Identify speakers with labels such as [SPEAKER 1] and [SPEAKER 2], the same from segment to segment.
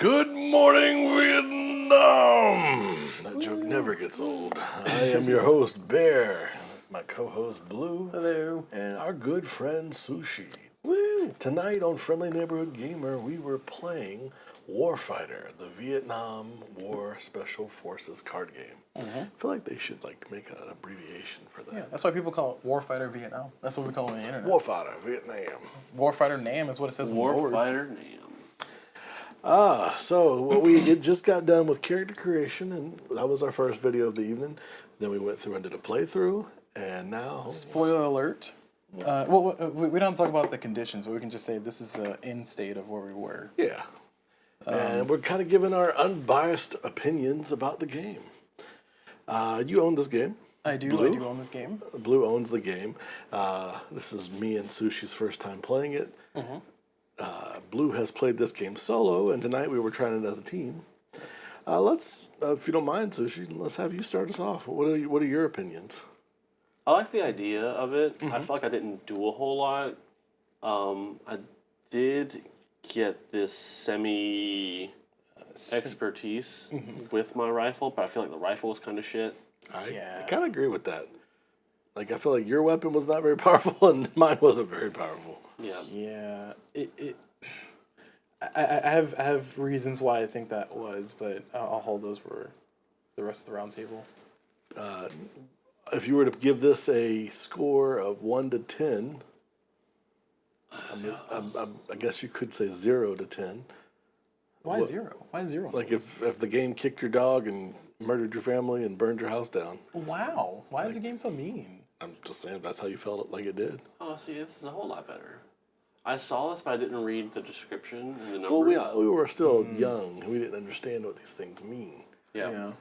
[SPEAKER 1] Good morning, Vietnam! That joke never gets old. I am your host, Bear, my co-host, Blue,
[SPEAKER 2] Hello.
[SPEAKER 1] and our good friend, Sushi.
[SPEAKER 2] Woo.
[SPEAKER 1] Tonight on Friendly Neighborhood Gamer, we were playing Warfighter, the Vietnam War Special Forces card game. I feel like they should make an abbreviation for that.
[SPEAKER 2] Yeah, that's why people call it Warfighter Vietnam. That's what we call it on the internet.
[SPEAKER 1] Warfighter, Vietnam.
[SPEAKER 2] Warfighter Nam is what it says on the board.
[SPEAKER 3] Warfighter Nam.
[SPEAKER 1] So we just got done with character creation, and that was our first video of the evening. Then we went through and did a playthrough, and now...
[SPEAKER 2] Spoiler alert. Well, we don't talk about the conditions, but we can just say this is the end state of where we were.
[SPEAKER 1] Yeah. And we're kind of giving our unbiased opinions about the game. You own this game.
[SPEAKER 2] I do own this game.
[SPEAKER 1] Blue owns the game. This is me and Sushi's first time playing it. Blue has played this game solo, and tonight we were trying it as a team. Let's, if you don't mind, Sushi, let's have you start us off. What are your opinions?
[SPEAKER 3] I like the idea of it. I feel like I didn't do a whole lot. I did get this semi-expertise with my rifle, but I feel like the rifle was kind of shit.
[SPEAKER 1] I kind of agree with that. I feel like your weapon was not very powerful, and mine wasn't very powerful.
[SPEAKER 3] Yeah.
[SPEAKER 2] Yeah. I have reasons why I think that was, but I'll hold those for the rest of the round table.
[SPEAKER 1] If you were to give this a score of 1 to 10, I guess you could say 0 to 10.
[SPEAKER 2] Why 0? Why 0?
[SPEAKER 1] If the game kicked your dog and murdered your family and burned your house down.
[SPEAKER 2] Wow. Why is the game so mean?
[SPEAKER 1] I'm just saying that's how you felt like it did.
[SPEAKER 3] Oh, see, this is a whole lot better. I saw this, but I didn't read the description and the numbers.
[SPEAKER 1] Well, we were still young. We didn't understand what these things mean.
[SPEAKER 3] Yeah.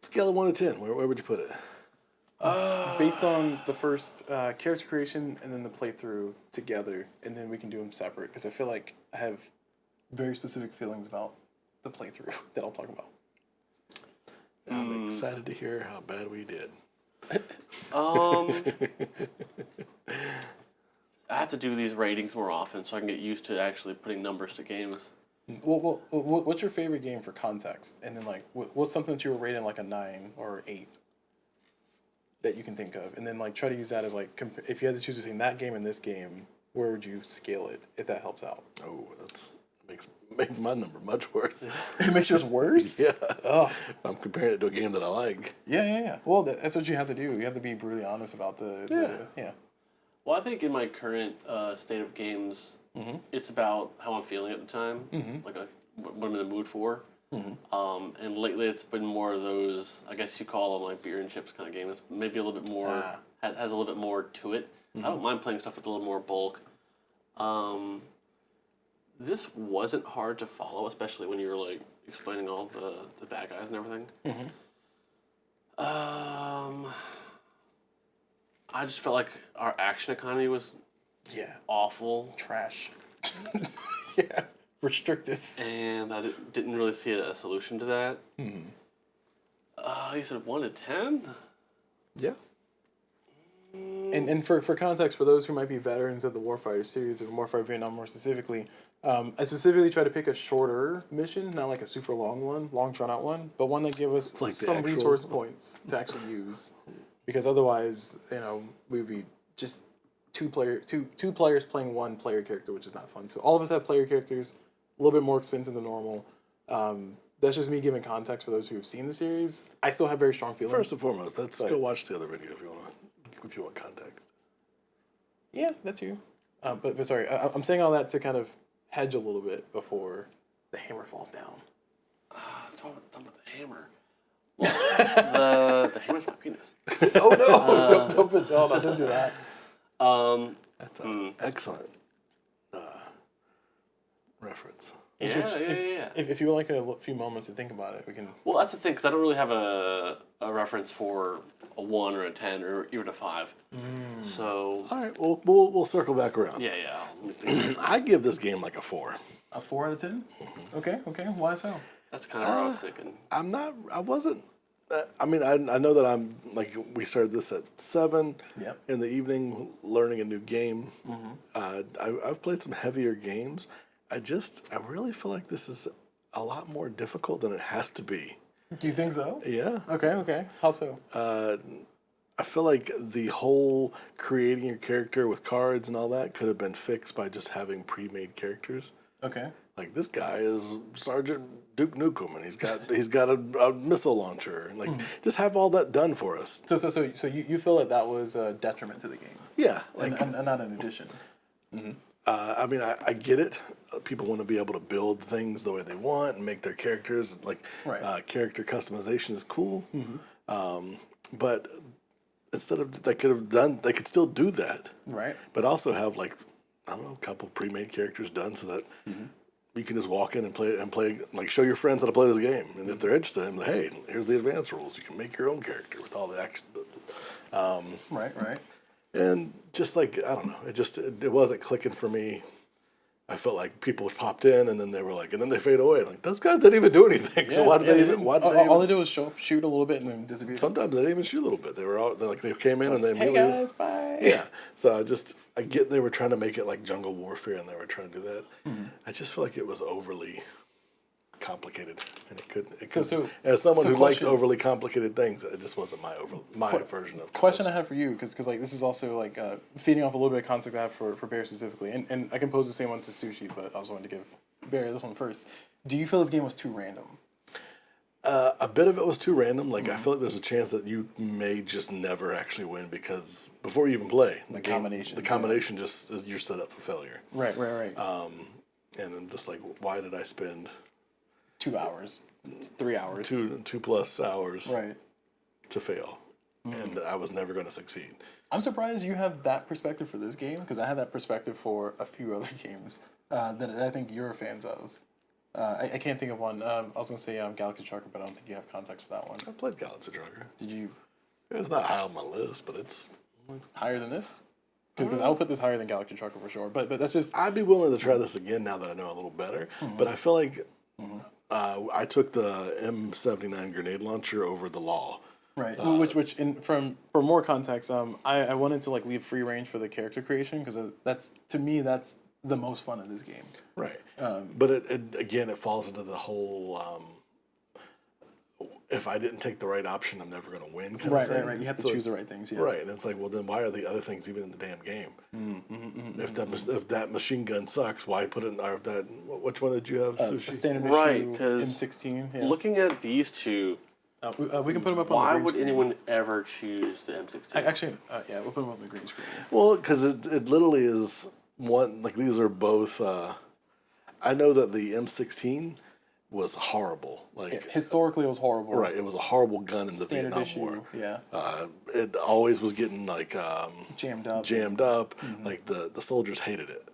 [SPEAKER 1] Scale of 1 to 10, where would you put it?
[SPEAKER 2] Based on the first character creation and then the playthrough together, and then we can do them separate, because I feel like I have very specific feelings about the playthrough that I'll talk about.
[SPEAKER 1] I'm excited to hear how bad we did.
[SPEAKER 3] I have to do these ratings more often so I can get used to actually putting numbers to games.
[SPEAKER 2] Well, what's your favorite game for context? And then, what's something that you were rating like a 9 or 8 that you can think of? And then, try to use that as, if you had to choose between that game and this game, where would you scale it, if that helps out?
[SPEAKER 1] Oh, makes my number much worse.
[SPEAKER 2] It makes yours worse?
[SPEAKER 1] Yeah.
[SPEAKER 2] Oh.
[SPEAKER 1] I'm comparing it to a game that I like.
[SPEAKER 2] Yeah. Well, that's what you have to do. You have to be brutally honest about
[SPEAKER 1] Yeah.
[SPEAKER 3] Well, I think in my current state of games, it's about how I'm feeling at the time, what I'm in the mood for. And lately it's been more of those, I guess you call them beer and chips kind of games. Maybe a little bit more, has a little bit more to it. I don't mind playing stuff with a little more bulk. This wasn't hard to follow, especially when you were explaining all the bad guys and everything. I just felt like our action economy was awful.
[SPEAKER 2] Trash. Yeah. Restrictive.
[SPEAKER 3] And I didn't really see a solution to that. You said 1 to 10?
[SPEAKER 1] Yeah.
[SPEAKER 2] And for context, for those who might be veterans of the Warfighter series, or Warfighter Vietnam more specifically, I specifically try to pick a shorter mission, not a super long one, long drawn out one, but one that gives us some resource points to actually use. Because otherwise, we would be just two players playing one player character, which is not fun. So all of us have player characters, a little bit more expensive than normal. That's just me giving context for those who have seen the series. I still have very strong feelings.
[SPEAKER 1] First and foremost, let's go watch the other video if you want context.
[SPEAKER 2] Yeah, that too. But sorry, I'm saying all that to kind of hedge a little bit before the hammer falls down.
[SPEAKER 3] Talking about the hammer. Well, the hammer's my penis.
[SPEAKER 2] Oh no! Don't do that.
[SPEAKER 1] That's an excellent reference.
[SPEAKER 3] Yeah.
[SPEAKER 2] If you would like a few moments to think about it, we can.
[SPEAKER 3] Well, that's the thing, because I don't really have a reference for a 1 or a 10 or even a 5. So.
[SPEAKER 1] All right, we'll circle back around.
[SPEAKER 3] Yeah.
[SPEAKER 1] I give this game a 4.
[SPEAKER 2] A 4 out of 10? Okay. Why so?
[SPEAKER 3] That's kind of what I was thinking.
[SPEAKER 1] I wasn't. I know that I'm we started this at 7 in the evening, learning a new game. I've played some heavier games. I really feel like this is a lot more difficult than it has to be.
[SPEAKER 2] Do you think so?
[SPEAKER 1] Yeah.
[SPEAKER 2] Okay. How so?
[SPEAKER 1] I feel like the whole creating your character with cards and all that could have been fixed by just having pre-made characters.
[SPEAKER 2] Okay.
[SPEAKER 1] Like this guy is Sergeant Duke Nukem, and he's got a missile launcher, and like just have all that done for us.
[SPEAKER 2] So you feel like that was a detriment to the game,
[SPEAKER 1] Yeah, like
[SPEAKER 2] and not an addition.
[SPEAKER 1] I mean, I get it. People want to be able to build things the way they want and make their characters like
[SPEAKER 2] Right.
[SPEAKER 1] Character customization is cool, but instead of they could still do that,
[SPEAKER 2] Right.
[SPEAKER 1] but also have like I don't know a couple pre-made characters done so that you can just walk in and play like show your friends how to play this game, and if they're interested, like, hey, here's the advanced rules. You can make your own character with all the action.
[SPEAKER 2] Right.
[SPEAKER 1] And just like I don't know, it wasn't clicking for me. I felt like people popped in and then they were like, and then they fade away. Like those guys didn't even do anything. So why did they even? Why did they?
[SPEAKER 2] All they did was show up, shoot a little bit, and then disappear.
[SPEAKER 1] Sometimes they didn't even shoot a little bit. They were all like they came in and they
[SPEAKER 2] Hey
[SPEAKER 1] immediately.
[SPEAKER 2] guys, bye.
[SPEAKER 1] Yeah. So I get they were trying to make it like Jungle Warfare and they were trying to do that. I just feel like it was overly complicated, and it could.
[SPEAKER 2] So
[SPEAKER 1] as someone who likes
[SPEAKER 2] question-
[SPEAKER 1] overly complicated things, it just wasn't my version of.
[SPEAKER 2] Question I have for you, because like this is also like feeding off a little bit of context I have for Bear specifically, and I can pose the same one to Sushi, but I also wanted to give Bear this one first. Do you feel this game was too random?
[SPEAKER 1] A bit of it was too random. Like I feel like there's a chance that you may just never actually win because before you even play the combination just is you're set up for failure.
[SPEAKER 2] Right.
[SPEAKER 1] And I'm just like, why did I spend
[SPEAKER 2] 2 hours, 3 hours,
[SPEAKER 1] 2+ hours
[SPEAKER 2] right
[SPEAKER 1] to fail, and I was never going to succeed.
[SPEAKER 2] I'm surprised you have that perspective for this game because I had that perspective for a few other games that I think you're fans of. I can't think of one. I was gonna say Galaxy Trucker, but I don't think you have context for that one.
[SPEAKER 1] I played Galaxy Trucker.
[SPEAKER 2] Did you
[SPEAKER 1] It's not high on my list, but it's
[SPEAKER 2] higher than this? Because I'll put this higher than Galaxy Trucker for sure. But that's just
[SPEAKER 1] I'd be willing to try this again now that I know a little better. But I feel like I took the M79 grenade launcher over the Law.
[SPEAKER 2] right. For more context, I wanted to like leave free range for the character creation because that's to me that's the most fun of this game.
[SPEAKER 1] Right. But it falls into the whole if I didn't take the right option, I'm never going to win kind of thing.
[SPEAKER 2] Right. You have to choose the right things. Yeah.
[SPEAKER 1] Right. And it's like, well, then why are the other things even in the damn game? If that machine gun sucks, why put it in, or if that, which one did you have,
[SPEAKER 2] A
[SPEAKER 1] Sushi?
[SPEAKER 2] standard
[SPEAKER 3] Right,
[SPEAKER 2] issue
[SPEAKER 3] 'cause
[SPEAKER 2] M16. Yeah.
[SPEAKER 3] Looking at these two,
[SPEAKER 2] We can put them up on
[SPEAKER 3] why
[SPEAKER 2] the green
[SPEAKER 3] would
[SPEAKER 2] screen.
[SPEAKER 3] anyone ever choose the M16?
[SPEAKER 2] Actually, yeah, we'll put them on the green screen.
[SPEAKER 1] Well, because it literally is one, like these are both, I know that the M16 was horrible. Like,
[SPEAKER 2] Historically, it was horrible.
[SPEAKER 1] right, it was a horrible gun in the
[SPEAKER 2] Standard
[SPEAKER 1] Vietnam
[SPEAKER 2] issue.
[SPEAKER 1] War.
[SPEAKER 2] Yeah.
[SPEAKER 1] It always was getting like
[SPEAKER 2] Jammed up.
[SPEAKER 1] jammed up. Like the soldiers hated it.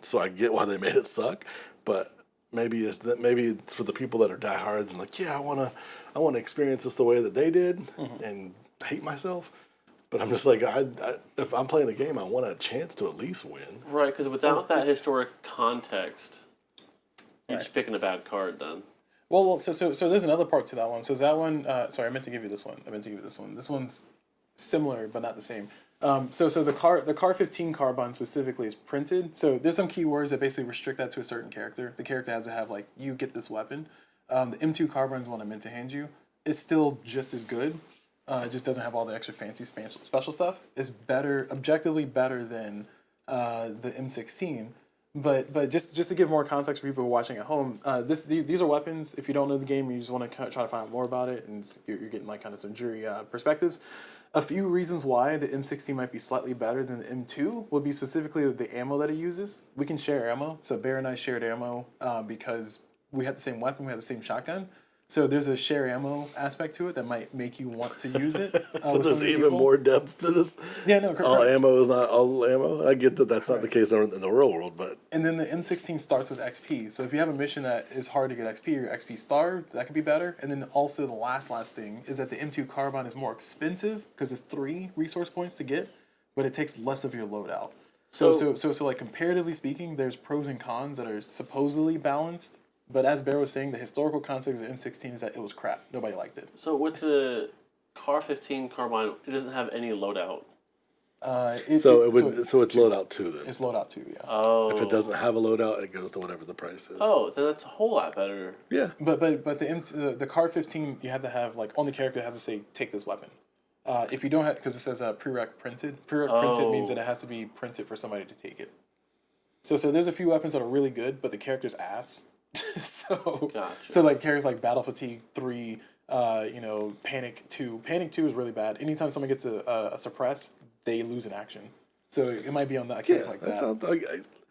[SPEAKER 1] So I get why they made it suck, but maybe it's for the people that are diehards and like, yeah, I wanna experience this the way that they did and hate myself. But I'm just like, if I'm playing a game, I want a chance to at least win.
[SPEAKER 3] Right, because without that historic context, you're just picking a bad card then.
[SPEAKER 2] Well, so there's another part to that one. So that one, sorry, I meant to give you this one. This one's similar, but not the same. So the Car 15 carbine specifically is printed. So there's some keywords that basically restrict that to a certain character. The character has to have like, you get this weapon. The M2 carbine is one I meant to hand you. It's still just as good. It just doesn't have all the extra fancy special stuff. It's better, objectively better than the M16. But just to give more context for people who are watching at home, these are weapons. If you don't know the game, you just want to try to find out more about it, and you're getting like kind of some jury perspectives. A few reasons why the M16 might be slightly better than the M2 would be specifically the ammo that it uses. We can share ammo. So Bear and I shared ammo because we had the same weapon, we had the same shotgun. So there's a share ammo aspect to it that might make you want to use it.
[SPEAKER 1] So there's even more depth to this.
[SPEAKER 2] Yeah, no, correct.
[SPEAKER 1] All ammo is not all ammo. I get that that's not the case in the real world, but
[SPEAKER 2] And then the M16 starts with XP. So if you have a mission that is hard to get XP or you're XP starved, that could be better. And then also the last thing is that the M2 carbine is more expensive because it's 3 resource points to get, but it takes less of your loadout. So like comparatively speaking, there's pros and cons that are supposedly balanced. But as Bear was saying, the historical context of M16 is that it was crap. Nobody liked it.
[SPEAKER 3] So with the Car 15 carbine, it doesn't have any loadout.
[SPEAKER 1] So it's loadout 2 then.
[SPEAKER 2] It's loadout 2, yeah.
[SPEAKER 3] Oh.
[SPEAKER 1] If it doesn't have a loadout, it goes to whatever the price is.
[SPEAKER 3] Oh, then that's a whole lot better.
[SPEAKER 1] Yeah.
[SPEAKER 2] But the card 15, you have to have, like, on the character, it has to say, take this weapon. If you don't have, because it says prereq printed. Prereq printed means that it has to be printed for somebody to take it. So there's a few weapons that are really good, but the character's ass.
[SPEAKER 3] Gotcha.
[SPEAKER 2] So like characters like Battle Fatigue 3, Panic 2. Panic 2 is really bad. Anytime someone gets a suppress, they lose an action. So it might be on that character like that.
[SPEAKER 1] Sounds like,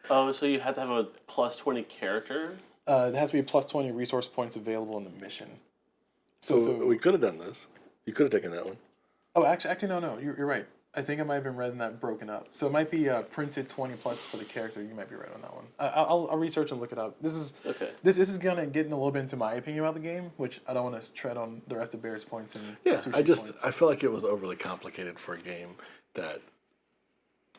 [SPEAKER 3] Oh, so you have to have a plus 20 character?
[SPEAKER 2] There has to be plus 20 resource points available in the mission.
[SPEAKER 1] so we could have done this. You could have taken that one.
[SPEAKER 2] Oh, actually, no. You're right. I think I might have been read in that broken up. So it might be printed 20 plus for the character. You might be right on that one. I'll research and look it up. This is
[SPEAKER 3] Okay.
[SPEAKER 2] This is gonna get in a little bit into my opinion about the game, which I don't want to tread on the rest of Bear's points and Sushi's points.
[SPEAKER 1] I feel like it was overly complicated for a game that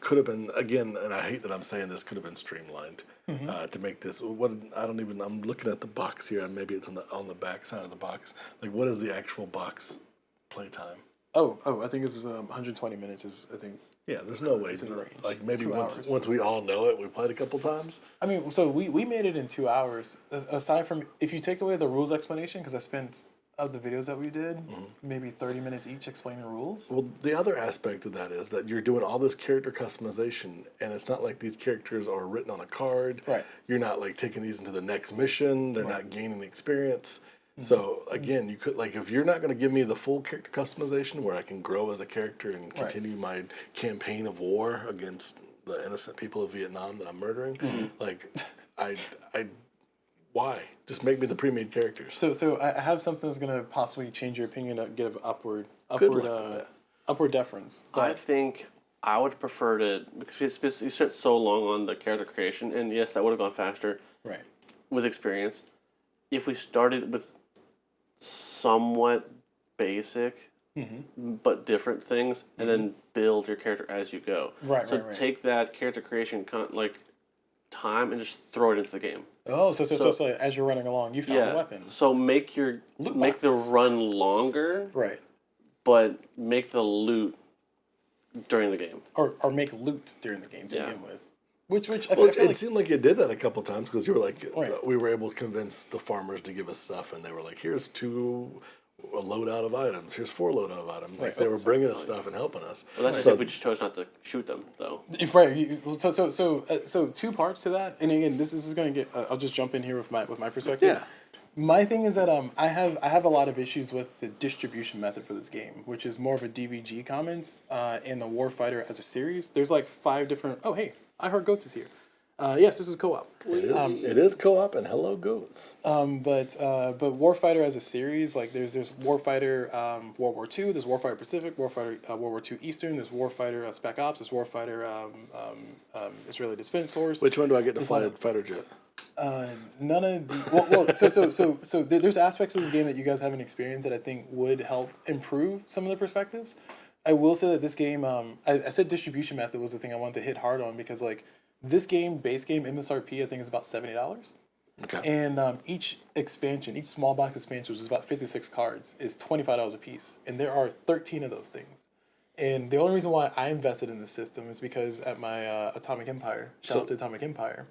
[SPEAKER 1] could have been, again, and I hate that I'm saying this, could have been streamlined to make this. I'm looking at the box here, and maybe it's on the back side of the box. Like, what is the actual box playtime?
[SPEAKER 2] Oh, I think it's 120 minutes. I think.
[SPEAKER 1] Yeah, there's no way.
[SPEAKER 2] It's in the range.
[SPEAKER 1] Like maybe
[SPEAKER 2] 2
[SPEAKER 1] once
[SPEAKER 2] hours.
[SPEAKER 1] we all know it, we played a couple times.
[SPEAKER 2] I mean, so we made it in 2 hours. Aside from if you take away the rules explanation, because I spent of the videos that we did maybe 30 minutes each explaining rules.
[SPEAKER 1] Well, the other aspect of that is that you're doing all this character customization, and it's not like these characters are written on a card.
[SPEAKER 2] Right.
[SPEAKER 1] You're not like taking these into the next mission. They're not gaining experience. So again, you could, like, if you're not going to give me the full character customization where I can grow as a character and continue my campaign of war against the innocent people of Vietnam that I'm murdering, like, I why? Just make me the pre-made characters.
[SPEAKER 2] So I have something that's gonna possibly change your opinion to give upward deference.
[SPEAKER 3] I think I would prefer to, because you spent so long on the character creation, and yes, that would have gone faster
[SPEAKER 2] Right.
[SPEAKER 3] with experience. If we started with somewhat basic but different things, and then build your character as you go.
[SPEAKER 2] Right,
[SPEAKER 3] so
[SPEAKER 2] right.
[SPEAKER 3] take that character creation time and just throw it into the game.
[SPEAKER 2] Oh, so as you're running along, you found a weapon.
[SPEAKER 3] So make the run longer,
[SPEAKER 2] Right.
[SPEAKER 3] but make the loot during the game.
[SPEAKER 2] Or make loot during the game to begin with. Which I
[SPEAKER 1] Well,
[SPEAKER 2] feel
[SPEAKER 1] it
[SPEAKER 2] like
[SPEAKER 1] seemed like you did that a couple times because you were like,
[SPEAKER 2] Right.
[SPEAKER 1] we were able to convince the farmers to give us stuff, and they were like, here's a loadout of items. Here's 4 loadout of items. Like, they were bringing us stuff and helping us.
[SPEAKER 3] Well, that's if we just chose not to shoot them, though.
[SPEAKER 2] right. So 2 parts to that, and again, this is going to get. I'll just jump in here with my perspective.
[SPEAKER 1] Yeah.
[SPEAKER 2] My thing is that I have a lot of issues with the distribution method for this game, which is more of a DVG comment in the Warfighter as a series. There's like 5 different. Oh, hey, I heard Goats is here. Yes, this is co-op.
[SPEAKER 1] It is co-op, and hello, goats.
[SPEAKER 2] But Warfighter as a series, like there's Warfighter World War II, there's Warfighter Pacific, Warfighter World War II Eastern, there's Warfighter Spec Ops, there's Warfighter Israeli Defense Force.
[SPEAKER 1] Which one do I get to fly a fighter jet?
[SPEAKER 2] None of the so there's aspects of this game that you guys haven't experienced that I think would help improve some of the perspectives. I will say that this game, I said distribution method was the thing I wanted to hit hard on because like this game, base game MSRP, I think is about $70.
[SPEAKER 1] Okay.
[SPEAKER 2] And each expansion, each small box expansion, which is about 56 cards, is $25 a piece. And there are 13 of those things. And the only reason why I invested in this system is because at my Atomic Empire, shout out to Atomic Empire.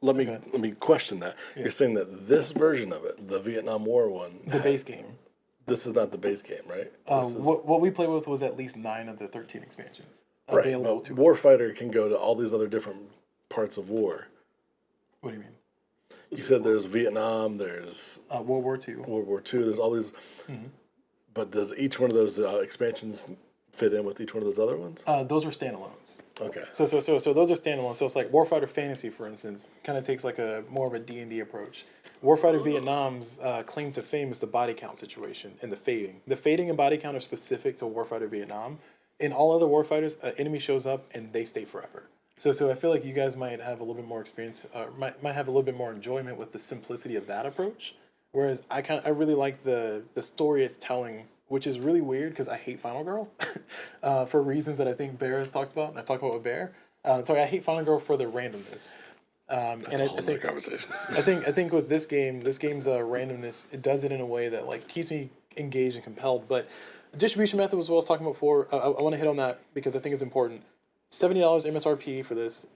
[SPEAKER 1] Let me question that. Yeah. You're saying that this version of it, the Vietnam War one,
[SPEAKER 2] the base game.
[SPEAKER 1] This is not the base game, right?
[SPEAKER 2] What we played with was at least 9 of the 13 expansions available to us.
[SPEAKER 1] Warfighter can go to all these other different parts of war.
[SPEAKER 2] What do you mean?
[SPEAKER 1] You said there's Vietnam, there's
[SPEAKER 2] World War II.
[SPEAKER 1] World War II, there's all these. But does each one of those expansions fit in with each one of those other ones?
[SPEAKER 2] Those are standalones.
[SPEAKER 1] Okay.
[SPEAKER 2] So those are standalone. So it's like Warfighter Fantasy, for instance, kind of takes like more of a D&D approach. Warfighter Vietnam's claim to fame is the body count situation and the fading. The fading and body count are specific to Warfighter Vietnam. In all other Warfighters, an enemy shows up and they stay forever. So I feel like you guys might have a little bit more experience, might have a little bit more enjoyment with the simplicity of that approach. Whereas I really like the story it's telling, which is really weird because I hate Final Girl for reasons that I think Bear has talked about, and I've talked about with Bear. I hate Final Girl for the randomness.
[SPEAKER 1] That's a whole other conversation.
[SPEAKER 2] I think with this game's randomness, it does it in a way that like keeps me engaged and compelled. But distribution method was what I was talking about before. I want to hit on that because I think it's important. $70 MSRP for this.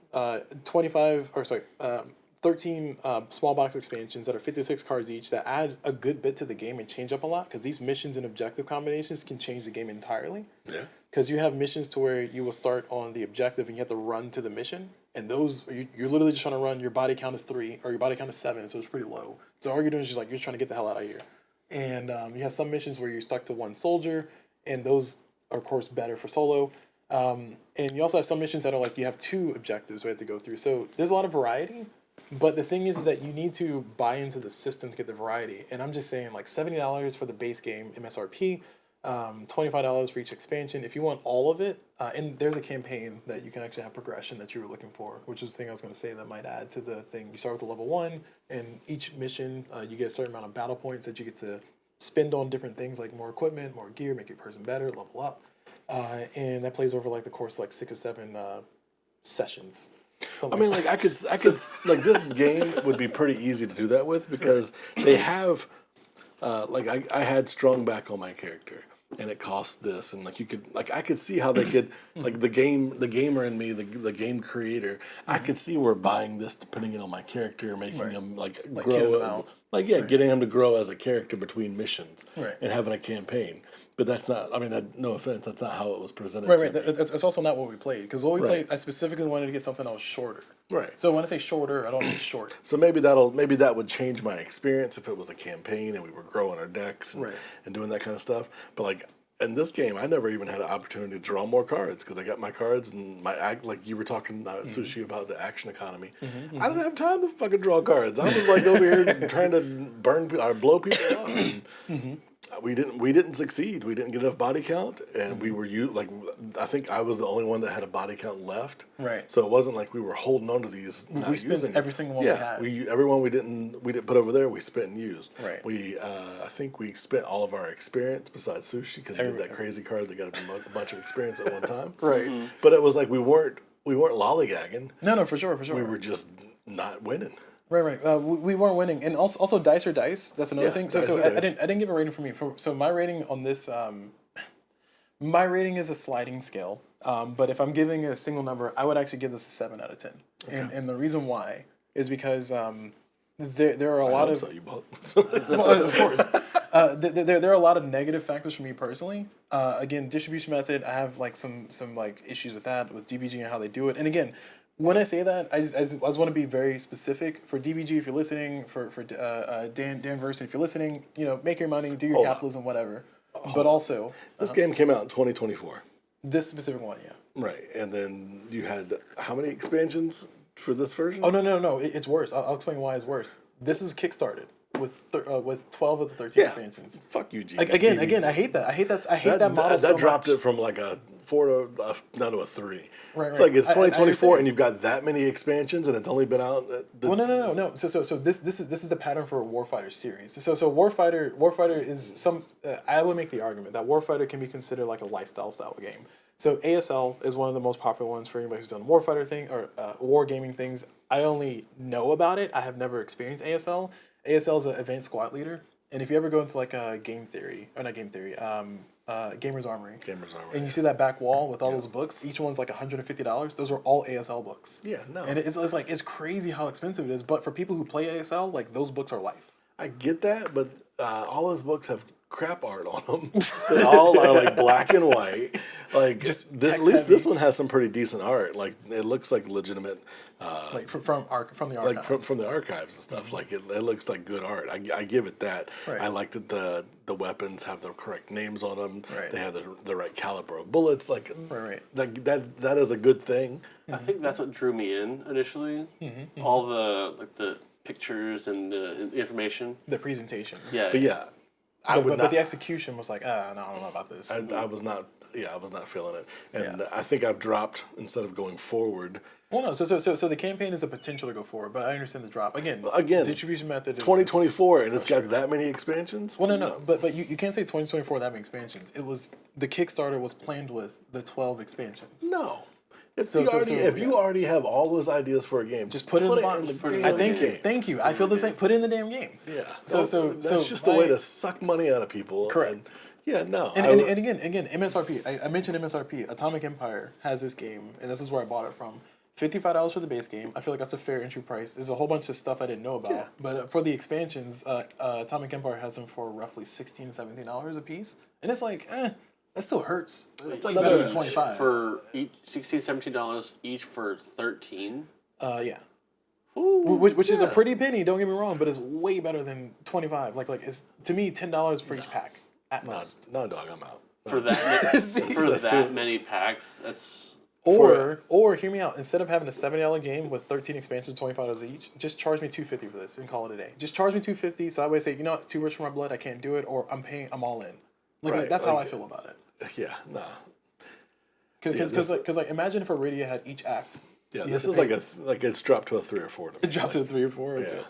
[SPEAKER 2] 13 small box expansions that are 56 cards each that add a good bit to the game and change up a lot because these missions and objective combinations can change the game entirely.
[SPEAKER 1] Yeah.
[SPEAKER 2] Because you have missions to where you will start on the objective and you have to run to the mission. And those, you're literally just trying to run, your body count is 3 or your body count is 7, so it's pretty low. So all you're doing is just like, you're trying to get the hell out of here. And you have some missions where you're stuck to one soldier, and those are, of course, better for solo. And you also have some missions that are like, you have 2 objectives we have to go through. So there's a lot of variety. But the thing is that you need to buy into the system to get the variety. And I'm just saying, like, $70 for the base game MSRP, $25 for each expansion. If you want all of it, and there's a campaign that you can actually have progression that you were looking for, which is the thing I was going to say that might add to the thing. You start with a level 1, and each mission, you get a certain amount of battle points that you get to spend on different things like more equipment, more gear, make your person better, level up. And that plays over, like, the course, like, 6 or 7 sessions.
[SPEAKER 1] I mean, like I could like this game would be pretty easy to do that with because they have, like I had strung back on my character and it cost this and like you could like I could see how they could like the gamer in me, the game creator, I could see we're buying this, putting it on my character, making him like grow, getting him to grow as a character between missions and having a campaign. But that's not, I mean, no offense, that's not how it was presented to me.
[SPEAKER 2] That's also not what we played. Because what we played, I specifically wanted to get something that was shorter.
[SPEAKER 1] Right.
[SPEAKER 2] So when I say shorter, I don't mean short.
[SPEAKER 1] So maybe that would change my experience if it was a campaign and we were growing our decks and doing that kind of stuff. But like in this game, I never even had an opportunity to draw more cards because I got my cards and like you were talking Sushi about the action economy. I didn't have time to fucking draw cards. I was like over here trying to blow people up. And, we didn't succeed. We didn't get enough body count, and we were I think I was the only one that had a body count left.
[SPEAKER 2] Right.
[SPEAKER 1] So it wasn't like we were holding on to these.
[SPEAKER 2] We spent every single one we had.
[SPEAKER 1] Everyone we didn't put over there. We spent and used.
[SPEAKER 2] Right.
[SPEAKER 1] I think we spent all of our experience besides Sushi because he did that crazy card that got a bunch of experience at one time.
[SPEAKER 2] Right.
[SPEAKER 1] But it was like we weren't lollygagging.
[SPEAKER 2] No, for sure.
[SPEAKER 1] We were just not winning.
[SPEAKER 2] Right. We weren't winning, and also dice or dice. That's another thing. So I didn't give a rating for me. So my rating on this, my rating is a sliding scale. But if I'm giving a single number, I would actually give this a 7 out of 10. Okay. And the reason why is because there are a lot of well, of course. There are a lot of negative factors for me personally. Again, distribution method. I have like some like issues with that with DBG and how they do it. And again, when I say that, I just want to be very specific. For DBG, if you're listening, for Dan Verson, if you're listening, make your money, do your capitalism, whatever. But also,
[SPEAKER 1] this game came out in 2024.
[SPEAKER 2] This specific one, yeah.
[SPEAKER 1] Right, and then you had how many expansions for this version?
[SPEAKER 2] Oh no, it's worse. I'll explain why it's worse. This is kickstarted with 12 of the 13 expansions.
[SPEAKER 1] Fuck you, G.
[SPEAKER 2] Again, I hate that. I hate that model.
[SPEAKER 1] That dropped it from like a 4 down to a 3.
[SPEAKER 2] Right.
[SPEAKER 1] It's like it's 2024 and you've got that many expansions and it's only been out.
[SPEAKER 2] Well, no. So this is the pattern for a Warfighter series. So Warfighter is some. I would make the argument that Warfighter can be considered like a lifestyle style game. So ASL is one of the most popular ones for anybody who's done Warfighter thing or war gaming things. I only know about it. I have never experienced ASL. ASL is an advanced squad leader, and if you ever go into like a Gamers Armory, and you see that back wall with all those books, each one's like $150. Those are all ASL books.
[SPEAKER 1] Yeah, no,
[SPEAKER 2] and it's crazy how expensive it is. But for people who play ASL, like those books are life.
[SPEAKER 1] I get that, but all those books have crap art on them. They all are like black and white. Like just this, at least this one has some pretty decent art. Like it looks like legitimate.
[SPEAKER 2] Like from the archives.
[SPEAKER 1] Like from the archives and stuff. Mm-hmm. Like it looks like good art. I give it that.
[SPEAKER 2] Right.
[SPEAKER 1] I like that the weapons have the correct names on them.
[SPEAKER 2] Right.
[SPEAKER 1] They have the right caliber of bullets. Like
[SPEAKER 2] right.
[SPEAKER 1] That is a good thing.
[SPEAKER 3] I think that's what drew me in initially. Mm-hmm. All the pictures and the information.
[SPEAKER 2] The presentation.
[SPEAKER 3] Yeah.
[SPEAKER 1] But yeah.
[SPEAKER 2] But the execution was like, no, I don't know about this.
[SPEAKER 1] I was not feeling it. And I think I've dropped instead of going forward.
[SPEAKER 2] Well, no, so the campaign is a potential to go forward, but I understand the drop. Again, distribution method is
[SPEAKER 1] 2024, and it's got that many expansions?
[SPEAKER 2] Well, no, but you can't say 2024 that many expansions. It was, the Kickstarter was planned with the 12 expansions.
[SPEAKER 1] No. If you already have all those ideas for a game,
[SPEAKER 2] just put it in the box. Thank you. I feel the same. Put it in the damn game.
[SPEAKER 1] Yeah.
[SPEAKER 2] So
[SPEAKER 1] that's just a way to suck money out of people.
[SPEAKER 2] Correct.
[SPEAKER 1] And
[SPEAKER 2] again, MSRP. I mentioned MSRP. Atomic Empire has this game, and this is where I bought it from. $55 for the base game. I feel like that's a fair entry price. There's a whole bunch of stuff I didn't know about. Yeah. But for the expansions, Atomic Empire has them for roughly $16, $17 a piece. And it's like, that still hurts. It's like better than $25.
[SPEAKER 3] For each $16, $17 each for 13?
[SPEAKER 2] Yeah. Ooh, which is a pretty penny, don't get me wrong, but it's way better than $25. Like it's, to me, $10 for each pack at most.
[SPEAKER 1] No, dog, I'm out.
[SPEAKER 3] For that many packs, that's...
[SPEAKER 2] Or hear me out. Instead of having a $70 game with 13 expansions, $25 each, just charge me $250 for this and call it a day. Just charge me $250, so I would say, you know, it's too rich for my blood. I can't do it, or I'm all in. Like that's how I feel about it.
[SPEAKER 1] Yeah, nah.
[SPEAKER 2] Because imagine if Iridia had each act.
[SPEAKER 1] Yeah, this is like it's dropped to a 3 or 4. To me.
[SPEAKER 2] It dropped to a 3 or 4. Okay.
[SPEAKER 1] Yeah.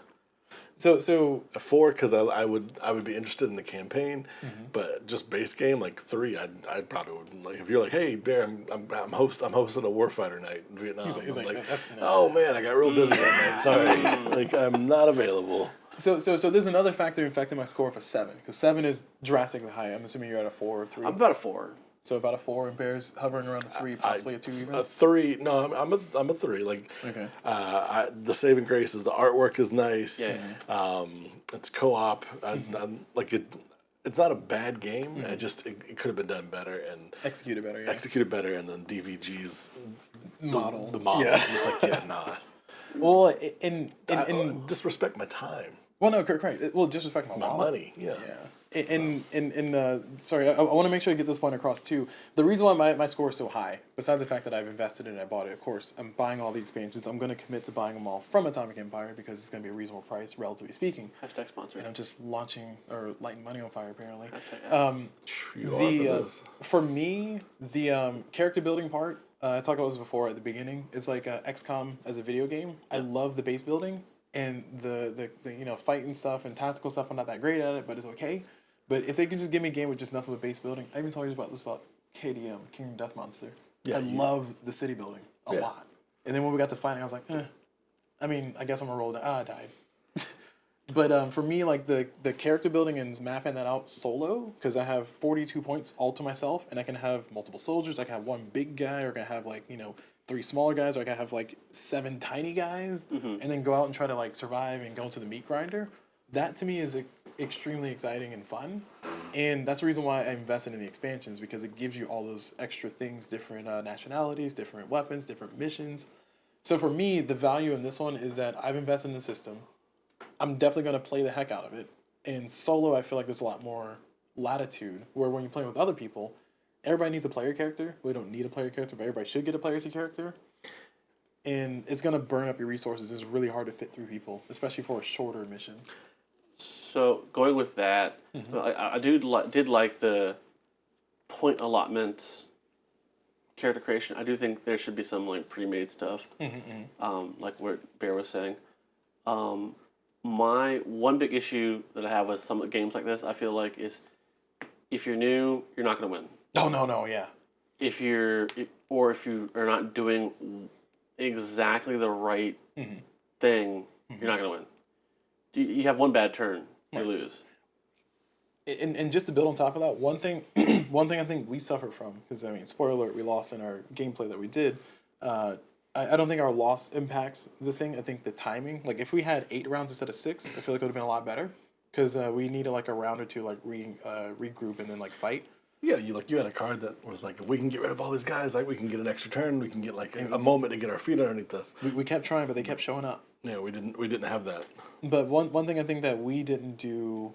[SPEAKER 2] So
[SPEAKER 1] a 4 because I would be interested in the campaign, but just base game like 3 I probably wouldn't. Like if you're like, hey Bear, I'm hosting a Warfighter night in Vietnam. He's like oh man, I got real busy that night. Sorry, like I'm not available.
[SPEAKER 2] So there's another factor affecting my score of a 7 because 7 is drastically high. I'm assuming you're at a 4 or 3.
[SPEAKER 3] I'm about a 4.
[SPEAKER 2] So about a 4, and Bear's hovering around a 3, possibly a 2 even.
[SPEAKER 1] A 3? No, I'm a 3. Like,
[SPEAKER 2] okay.
[SPEAKER 1] The saving grace is the artwork is nice.
[SPEAKER 3] Yeah.
[SPEAKER 1] It's co-op. I like it. It's not a bad game. It could have been done better and
[SPEAKER 2] executed better. Yeah.
[SPEAKER 1] Executed better, and then DVG's
[SPEAKER 2] model.
[SPEAKER 1] The model. Yeah. It's like nah.
[SPEAKER 2] Well, in
[SPEAKER 1] disrespect my time.
[SPEAKER 2] Well, no, correct. Well, disrespect my
[SPEAKER 1] money. Yeah.
[SPEAKER 2] Sorry, I want to make sure I get this point across too. The reason why my score is so high, besides the fact that I've invested in it, I bought it, of course, I'm buying all the expansions. I'm going to commit to buying them all from Atomic Empire because it's going to be a reasonable price, relatively speaking.
[SPEAKER 3] Hashtag sponsor.
[SPEAKER 2] And I'm just lighting money on fire, apparently. For me, the character building part, I talked about this before at the beginning, it's like XCOM as a video game. Yeah. I love the base building. And the fighting stuff and tactical stuff, I'm not that great at it, but it's okay. But if they could just give me a game with just nothing but base building, I even told you about KDM, Kingdom Death Monster. Yeah, I love the city building a lot. And then when we got to fighting, I was like, I mean, I guess I'm gonna roll it. I died. But for me, like the character building and mapping that out solo, because I have 42 points all to myself, and I can have multiple soldiers. I can have one big guy, or I can have 3 smaller guys, or I can have 7 tiny guys, and then go out and try to survive and go into the meat grinder. That to me is extremely exciting and fun, and that's the reason why I invested in the expansions, because it gives you all those extra things, different nationalities, different weapons, different missions. So for me, the value in this one is that I've invested in the system. I'm definitely going to play the heck out of it. In solo, I feel like there's a lot more latitude, where when you're playing with other people, everybody needs a player character. We don't need a player character, but everybody should get a player character. And it's going to burn up your resources. It's really hard to fit through people, especially for a shorter mission.
[SPEAKER 3] So going with that, I did like the point allotment character creation. I do think there should be some pre-made stuff, like what Bear was saying. My one big issue that I have with some games like this, I feel like, is if you're new, you're not going to win.
[SPEAKER 2] No, yeah.
[SPEAKER 3] If you are not doing exactly the right thing, you're not going to win. You have one bad turn, you lose.
[SPEAKER 2] And just to build on top of that, one thing I think we suffered from, because spoiler alert, we lost in our gameplay that we did. I don't think our loss impacts the thing. I think the timing. If we had 8 rounds instead of 6, I feel like it would have been a lot better, because we needed a round or two regroup and then fight.
[SPEAKER 1] Yeah, you had a card that was if we can get rid of all these guys, we can get an extra turn. We can get a moment to get our feet underneath us.
[SPEAKER 2] We kept trying, but they kept showing up.
[SPEAKER 1] Yeah, we didn't have that.
[SPEAKER 2] But one thing I think that we didn't do,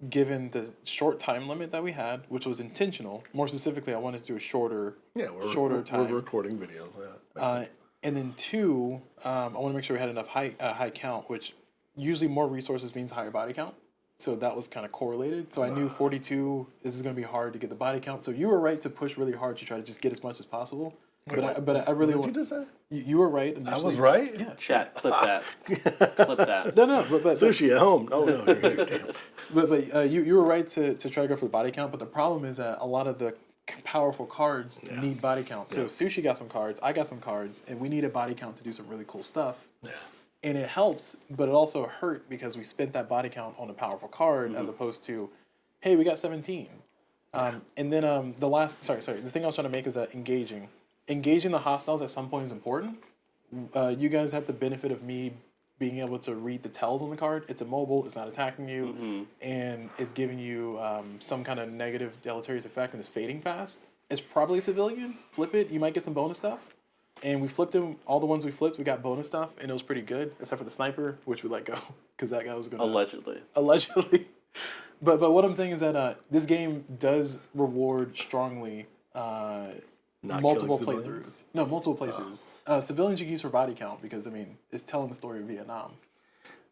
[SPEAKER 2] given the short time limit that we had, which was intentional. More specifically, I wanted to do a shorter time.
[SPEAKER 1] We're recording videos.
[SPEAKER 2] Yeah. And then 2, I want to make sure we had enough high count, which usually more resources means higher body count. So that was kind of correlated. So I knew 42, this is going to be hard to get the body count. So you were right to push really hard to try to just get as much as possible. But I really
[SPEAKER 1] want. What did you just say?
[SPEAKER 2] You were right.
[SPEAKER 1] I was right?
[SPEAKER 2] Yeah.
[SPEAKER 3] Chat, clip that. Clip that.
[SPEAKER 2] No, but
[SPEAKER 1] Sushi at home. No. Damn.
[SPEAKER 2] But you were right to try to go for the body count. But the problem is that a lot of the powerful cards need body count. So Sushi got some cards, I got some cards, and we needed body count to do some really cool stuff. Yeah. And it helped, but it also hurt because we spent that body count on a powerful card as opposed to, hey, we got 17. And then the thing I was trying to make is that engaging the hostiles at some point is important. You guys have the benefit of me being able to read the tells on the card. It's immobile, it's not attacking you, and it's giving you some kind of negative deleterious effect and it's fading fast. It's probably a civilian. Flip it, you might get some bonus stuff. And we flipped him, all the ones we flipped, we got bonus stuff, and it was pretty good, except for the sniper, which we let go, because that guy was going to... Allegedly. But what I'm saying is that this game does reward strongly multiple playthroughs. No, multiple playthroughs. Civilians you can use for body count because, I mean, it's telling the story of Vietnam.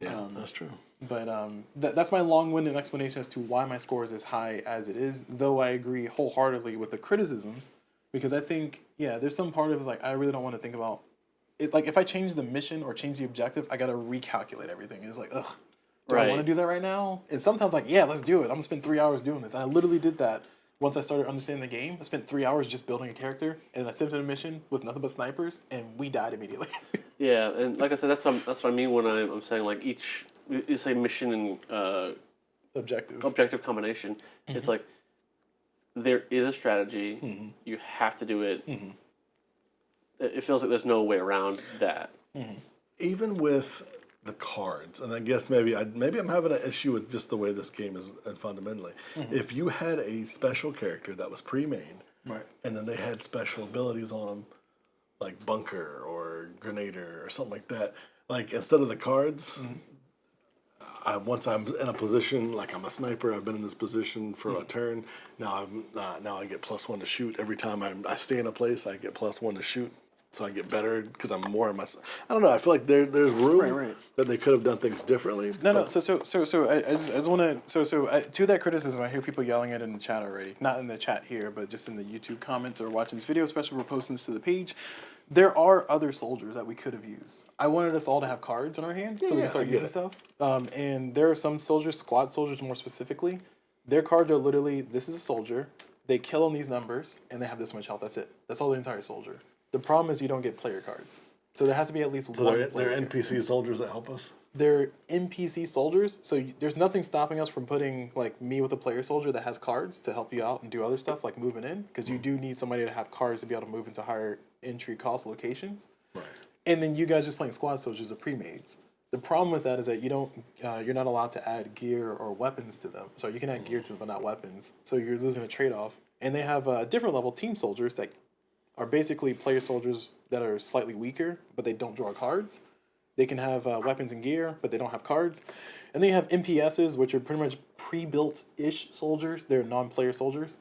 [SPEAKER 1] Yeah, that's true.
[SPEAKER 2] But that's my long-winded explanation as to why my score is as high as it is, though I agree wholeheartedly with the criticisms, because I think, there's some part of it like, I really don't want to think about it. Like, if I change the mission or change the objective, I got to recalculate everything. It's like, ugh, do I want to do that right now? And sometimes, like, let's do it. I'm going to spend 3 hours doing this. And I literally did that. Once I started understanding the game, I spent 3 hours just building a character, and I attempted a mission with nothing but snipers, and we died immediately.
[SPEAKER 3] Yeah, and like I said, that's what I mean when I'm saying, like, each, you say mission and objective combination. It's like, there is a strategy. You have to do it. It feels like there's no way around that.
[SPEAKER 1] Even with the cards, and I guess maybe I'm having an issue with just the way this game is fundamentally. If you had a special character that was pre-made, and then they had special abilities on them, like bunker or grenader or something like that, like instead of the cards, once I'm in a position, like I'm a sniper, I've been in this position for a turn. Now I get +1 to shoot every time I stay in a place. I get +1 to shoot. So I get better because I'm more in my... I don't know. I feel like there's room that they could have done things differently.
[SPEAKER 2] No. So I just want to... to that criticism, I hear people yelling it in the chat already. Not in the chat here, but just in the YouTube comments or watching this video, especially if we're posting this to the page. There are other soldiers that we could have used. I wanted us all to have cards in our hand so we can start using stuff. And there are some soldiers, squad soldiers more specifically. Their cards are literally, this is a soldier. They kill on these numbers, and they have this much health. That's it. That's all the entire soldier. The problem is you don't get player cards. So there has to be at least one player.
[SPEAKER 1] So they're NPC soldiers that help us?
[SPEAKER 2] They're NPC soldiers. So there's nothing stopping us from putting like me with a player soldier that has cards to help you out and do other stuff like moving in. Because you do need somebody to have cards to be able to move into higher entry cost locations. Right. And then you guys just playing squad soldiers are pre-mades. The problem with that is that you don't, you're not allowed to add gear or weapons to them. So you can add gear to them, but not weapons. So you're losing a trade-off. And they have a different level team soldiers that are basically player soldiers that are slightly weaker, but they don't draw cards. They can have weapons and gear, but they don't have cards. And then you have MPSs, which are pretty much pre-built-ish soldiers. They're non-player soldiers.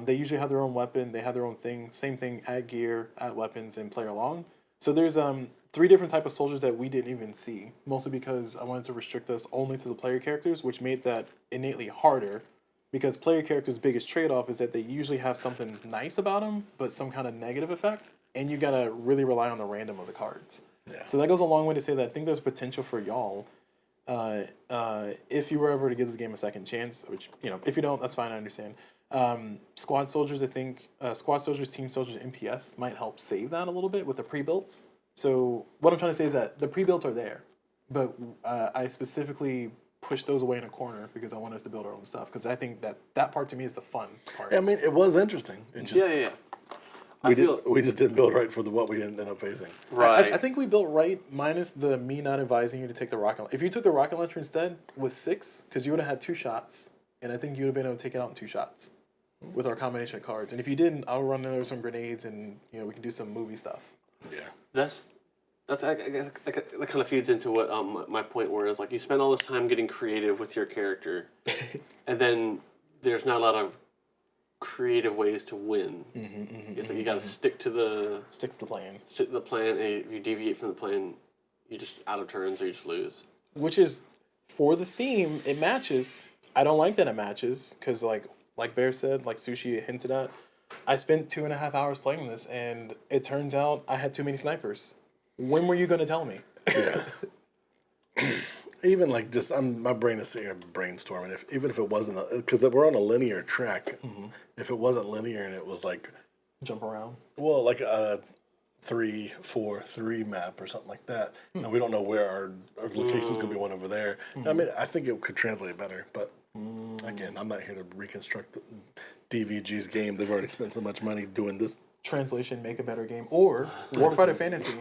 [SPEAKER 2] They usually have their own weapon. They have their own thing. Same thing, add gear, add weapons, and play along. So there's 3 different types of soldiers that we didn't even see, mostly because I wanted to restrict us only to the player characters, which made that innately harder. Because player characters' biggest trade-off is that they usually have something nice about them, but some kind of negative effect, and you gotta really rely on the random of the cards. Yeah. So that goes a long way to say that I think there's potential for y'all, if you were ever to give this game a second chance, which, if you don't, that's fine, I understand. Squad soldiers, I think, squad soldiers, team soldiers, MPS might help save that a little bit with the pre-builds. So what I'm trying to say is that the pre-builds are there, but I specifically push those away in a corner because I want us to build our own stuff. Because I think that part to me is the fun part.
[SPEAKER 1] Yeah, I mean, it was interesting. It just, we just didn't build right for what we ended up facing.
[SPEAKER 2] Right. I think we built right minus me not advising you to take the rocket launcher. If you took the rocket launcher instead with 6, because you would have had 2 shots, and I think you would have been able to take it out in 2 shots with our combination of cards. And if you didn't, I'll run over some grenades and we can do some movie stuff.
[SPEAKER 1] Yeah.
[SPEAKER 3] That kind of feeds into what my point was. Like, you spend all this time getting creative with your character, and then there's not a lot of creative ways to win. It's like you got to stick to the
[SPEAKER 2] plan.
[SPEAKER 3] Stick to the plan, and if you deviate from the plan, you just out of turns or you just lose.
[SPEAKER 2] Which is, for the theme, it matches. I don't like that it matches because, like Bear said, like Sushi hinted at, I spent 2.5 hours playing this, and it turns out I had too many snipers. When were you going to tell me?
[SPEAKER 1] Yeah. even like just my brain is sitting here brainstorming. Even if it wasn't, because we're on a linear track. If it wasn't linear and it was like
[SPEAKER 2] Jump around.
[SPEAKER 1] well, like a 3-4-3 map or something like that, and we don't know where our location's gonna be one over there. I mean, I think it could translate better, but again, I'm not here to reconstruct DVG's game. They've already spent so much money doing this.
[SPEAKER 2] Translation, make a better game, or Warfighter Fantasy.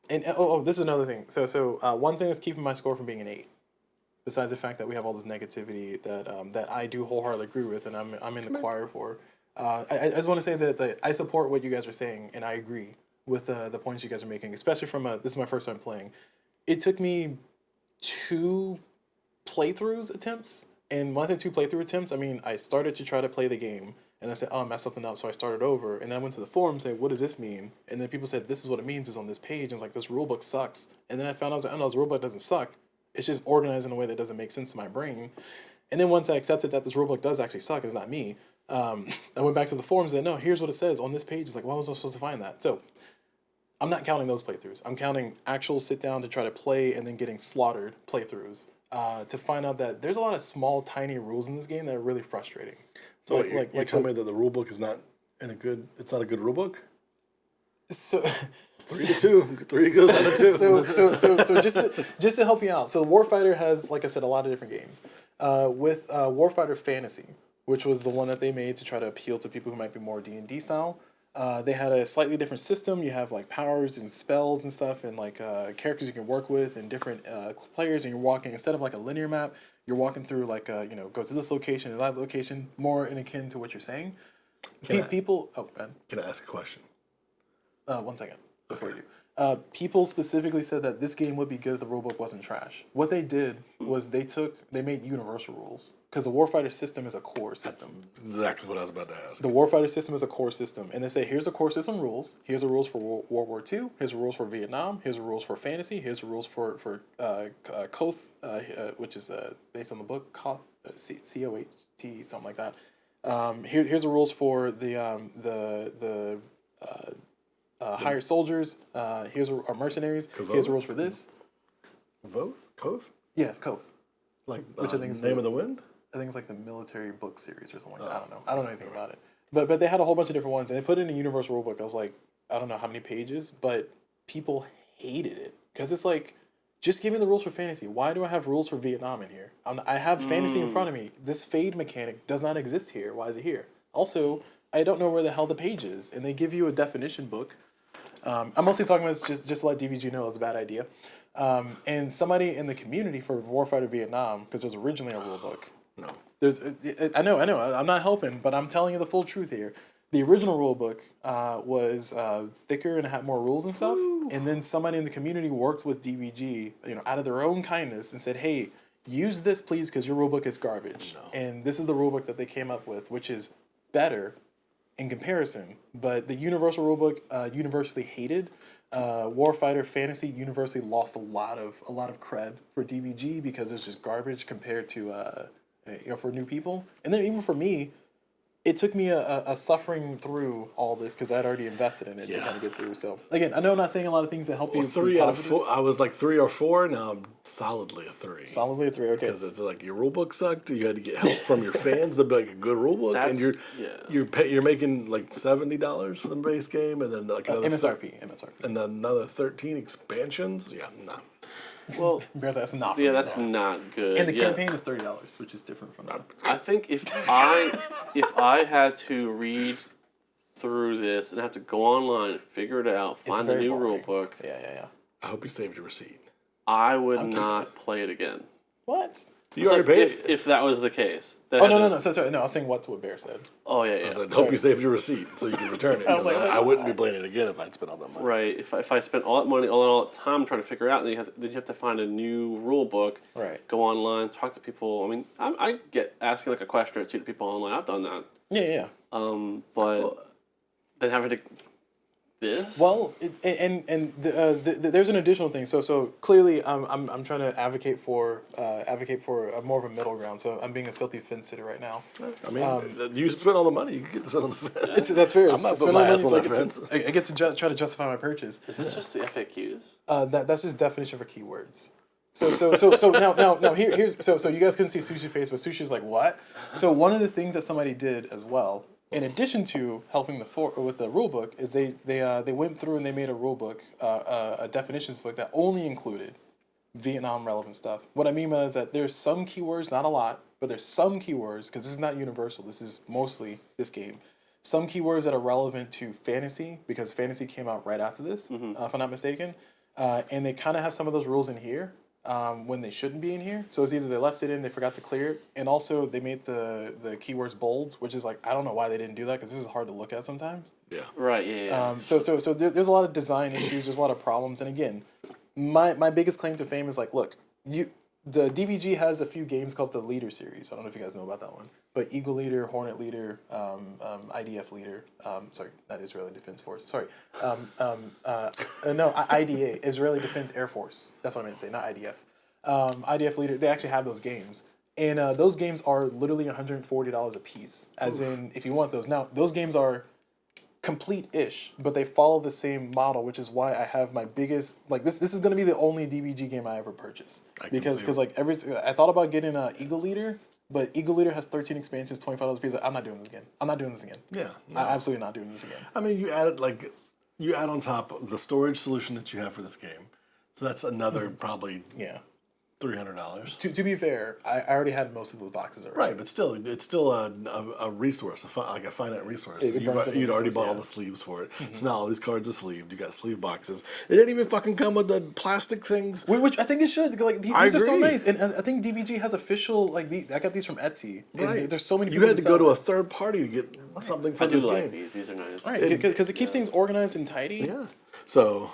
[SPEAKER 2] And this is another thing. So one thing that's keeping my score from being an 8, besides the fact that we have all this negativity that I do wholeheartedly agree with, and I'm in the choir for. I just want to say that I support what you guys are saying, and I agree with the points you guys are making, especially from this is my first time playing. It took me 2 playthroughs attempts, and when I say 2 playthrough attempts, I mean I started to try to play the game, and I said, oh, I messed something up, so I started over, and then I went to the forum and said, what does this mean? And then people said, this is what it means, is on this page, and it's like, this rulebook sucks. And then I found out, I was like, oh no, this rulebook doesn't suck. It's just organized in a way that doesn't make sense in my brain. And then once I accepted that this rulebook does actually suck, it's not me, I went back to the forums and said, no, here's what it says on this page. It's like, why was I supposed to find that? So I'm not counting those playthroughs. I'm counting actual sit down to try to play and then getting slaughtered playthroughs to find out that there's a lot of small, tiny rules in this game that are really frustrating.
[SPEAKER 1] So you tell me that the rule book is not it's not a good rule book?
[SPEAKER 2] So
[SPEAKER 1] 3-2. 3 goes down to 2.
[SPEAKER 2] So just to help you out, so Warfighter has, like I said, a lot of different games. With Warfighter Fantasy, which was the one that they made to try to appeal to people who might be more D&D style. They had a slightly different system. You have like powers and spells and stuff, and like characters you can work with, and different players. And you're walking, instead of like a linear map, you're walking through like go to this location and that location, more in akin to what you're saying. People. Oh, man. Can
[SPEAKER 1] I ask a question?
[SPEAKER 2] 1 second before you do. People specifically said that this game would be good if the rulebook wasn't trash. What they did was they made universal rules, because the Warfighter system is a core system.
[SPEAKER 1] That's exactly what I was about to ask.
[SPEAKER 2] The Warfighter system is a core system, and they say, here's the core system rules. Here's the rules for World War II. Here's the rules for Vietnam. Here's the rules for fantasy. Here's the rules for Koth, which is based on the book COHT, something like that. Here's the rules for the hired soldiers. Here's our mercenaries.
[SPEAKER 1] Kavoth?
[SPEAKER 2] Here's the rules for this.
[SPEAKER 1] Koth?
[SPEAKER 2] Yeah, Koth.
[SPEAKER 1] Like
[SPEAKER 2] which I think is
[SPEAKER 1] Name of the Wind?
[SPEAKER 2] I think it's like the military book series or something like that. I don't know anything about it. But they had a whole bunch of different ones, and they put it in a universal rulebook. I was like, I don't know how many pages, but people hated it. Because it's like, just give me the rules for fantasy. Why do I have rules for Vietnam in here? I have fantasy in front of me. This fade mechanic does not exist here. Why is it here? Also, I don't know where the hell the page is. And they give you a definition book. I'm mostly talking about this just to let DVG know it's a bad idea. And somebody in the community for Warfighter Vietnam, because there's originally a rule book.
[SPEAKER 1] No.
[SPEAKER 2] I know. I'm not helping, but I'm telling you the full truth here. The original rule book was thicker and had more rules and stuff. Ooh. And then somebody in the community worked with DVG, out of their own kindness, and said, "Hey, use this, please, because your rule book is garbage." No. And this is the rule book that they came up with, which is better in comparison. But the universal rule book, universally hated. Warfighter Fantasy universally lost a lot of cred for DVG because it's just garbage compared to for new people. And then even for me, it took me a suffering through all this because I'd already invested in it to kind of get through. So again, I know I'm not saying a lot of things that help you.
[SPEAKER 1] 3 out of 4. I was like 3 or 4. Now I'm solidly a 3.
[SPEAKER 2] Solidly a 3. Okay.
[SPEAKER 1] Because it's like your rule book sucked. You had to get help from your fans to be like a good rule book, and you're making like $70 for the base game, and then like another
[SPEAKER 2] MSRP,
[SPEAKER 1] and another 13 expansions. Yeah, nah.
[SPEAKER 3] Well,
[SPEAKER 2] that's not.
[SPEAKER 3] Yeah, that's not good.
[SPEAKER 2] And the campaign is $30, which is different from that.
[SPEAKER 3] I think if I had to read through this and have to go online and figure it out, find a new rule book.
[SPEAKER 2] Yeah.
[SPEAKER 1] I hope you saved your receipt.
[SPEAKER 3] I would not play it again.
[SPEAKER 2] What?
[SPEAKER 1] You already paid it.
[SPEAKER 3] If that was the case.
[SPEAKER 2] No. Sorry. No, I was saying what Bear said.
[SPEAKER 3] Oh, yeah.
[SPEAKER 1] I hope you saved your receipt so you can return it. I wouldn't be playing it again if I'd spent all that money.
[SPEAKER 3] Right. If I spent all that money, all that time trying to figure it out, then you have to find a new rule book.
[SPEAKER 2] Right.
[SPEAKER 3] Go online, talk to people. I mean, I get asking like a question or two to people online. I've done that.
[SPEAKER 2] Yeah.
[SPEAKER 3] But then having to this.
[SPEAKER 2] Well, there's an additional thing. So clearly, I'm trying to advocate for a more of a middle ground. So I'm being a filthy fence sitter right now.
[SPEAKER 1] I mean, you spent all the money. You get to sit on the fence.
[SPEAKER 2] That's fair.
[SPEAKER 1] I'm not putting my ass on that fence.
[SPEAKER 2] I get to try to justify my purchase.
[SPEAKER 3] Is this just the FAQs?
[SPEAKER 2] That's just definition for keywords. So now here's so you guys couldn't see Sushi face, but Sushi's like, what? So one of the things that somebody did as well, in addition to helping with the rule book, is they went through and they made a rule book, a definitions book that only included Vietnam relevant stuff. What I mean by that is that there's some keywords, not a lot, but there's some keywords, because this is not universal, this is mostly this game. Some keywords that are relevant to fantasy, because fantasy came out right after this, if I'm not mistaken. And they kind of have some of those rules in here when they shouldn't be in here. So it's either they left it in, they forgot to clear it, and also they made the keywords bold, which is like, I don't know why they didn't do that, because this is hard to look at sometimes.
[SPEAKER 3] Yeah. Right, yeah.
[SPEAKER 2] So there's a lot of design issues, there's a lot of problems, and again, my biggest claim to fame is like, look, the DVG has a few games called the Leader series. I don't know if you guys know about that one, but Eagle Leader, Hornet Leader, IDF Leader. Sorry, not Israeli Defense Force. Sorry, no, IDA, Israeli Defense Air Force. That's what I meant to say, not IDF. IDF Leader. They actually have those games, and those games are literally $140 a piece. As in, if you want those now, those games are complete-ish, but they follow the same model, which is why I have my biggest, like, this is going to be the only DVG game I ever purchase, because like I thought about getting Eagle Leader, but Eagle Leader has 13 expansions, $25 a piece. I'm not doing this again. Yeah, no. I'm absolutely not doing this again.
[SPEAKER 1] I mean, you add on top the storage solution that you have for this game, so that's another probably $300.
[SPEAKER 2] To be fair, I already had most of those boxes already.
[SPEAKER 1] Right, but still, it's still a resource, like a finite resource. You'd already bought all the sleeves for it. So now all these cards are sleeved. You got sleeve boxes. It didn't even fucking come with the plastic things.
[SPEAKER 2] Which I think it should. Like these are so nice, and I think DVG has official. Like I got these from Etsy. Right. There's so many.
[SPEAKER 1] You had to go to a third party to get something for this game.
[SPEAKER 3] I do like these. These are nice.
[SPEAKER 2] Right, because it keeps things organized and tidy.
[SPEAKER 1] Yeah. So.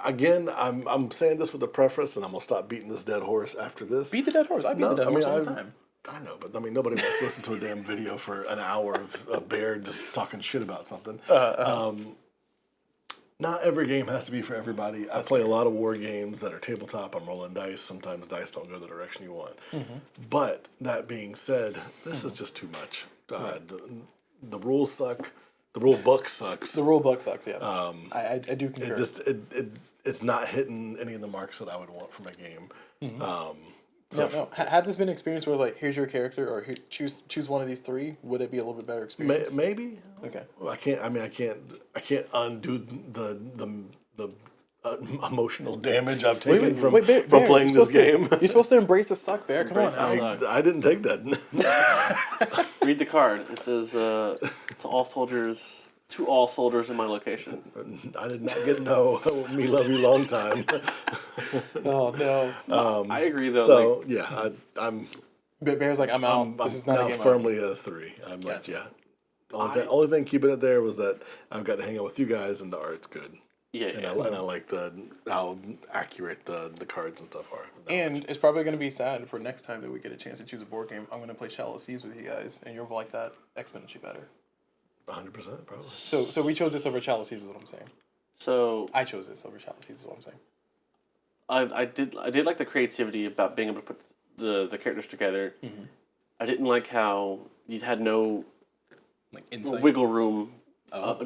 [SPEAKER 1] Again, I'm saying this with a preface, and I'm gonna stop beating this dead horse after this.
[SPEAKER 2] Beat the dead horse. I beat the dead horse all the time.
[SPEAKER 1] I know, but I mean, nobody wants to listen to a damn video for an hour of a bear just talking shit about something. Not every game has to be for everybody. I play a lot of war games that are tabletop. I'm rolling dice. Sometimes dice don't go the direction you want. But that being said, this is just too much. The rules suck. The rule book sucks.
[SPEAKER 2] The rule book sucks. Yes, I do concur.
[SPEAKER 1] It's not hitting any of the marks that I would want from a game.
[SPEAKER 2] No. Had this been an experience where it's like, here's your character, or choose one of these three, would it be a little bit better experience?
[SPEAKER 1] Maybe.
[SPEAKER 2] Okay.
[SPEAKER 1] Well, I can't undo the emotional damage I've taken from playing this game.
[SPEAKER 2] You're supposed to embrace the suck, Bear. Come on.
[SPEAKER 1] I didn't take that.
[SPEAKER 3] Read the card. It says, "To all soldiers in my location."
[SPEAKER 1] I did not get no. Me love you long time.
[SPEAKER 2] Oh no.
[SPEAKER 3] I agree though.
[SPEAKER 1] So
[SPEAKER 3] like,
[SPEAKER 1] I'm.
[SPEAKER 2] Bear's like, I'm out. This is not
[SPEAKER 1] now
[SPEAKER 2] a game.
[SPEAKER 1] Firmly a 3. I'm like, yeah. Only thing keeping it there was that I've got to hang out with you guys, and the art's good.
[SPEAKER 3] Yeah,
[SPEAKER 1] and I like how accurate the cards and stuff are.
[SPEAKER 2] And it's probably going to be sad for next time that we get a chance to choose a board game. I'm going to play Shallow Seas with you guys, and you'll like that exponentially better.
[SPEAKER 1] 100% probably.
[SPEAKER 2] So we chose this over Shallow Seas is what I'm saying.
[SPEAKER 3] So
[SPEAKER 2] I chose this over Shallow Seas is what I'm saying.
[SPEAKER 3] I did like the creativity about being able to put the characters together. I didn't like how you had no wiggle room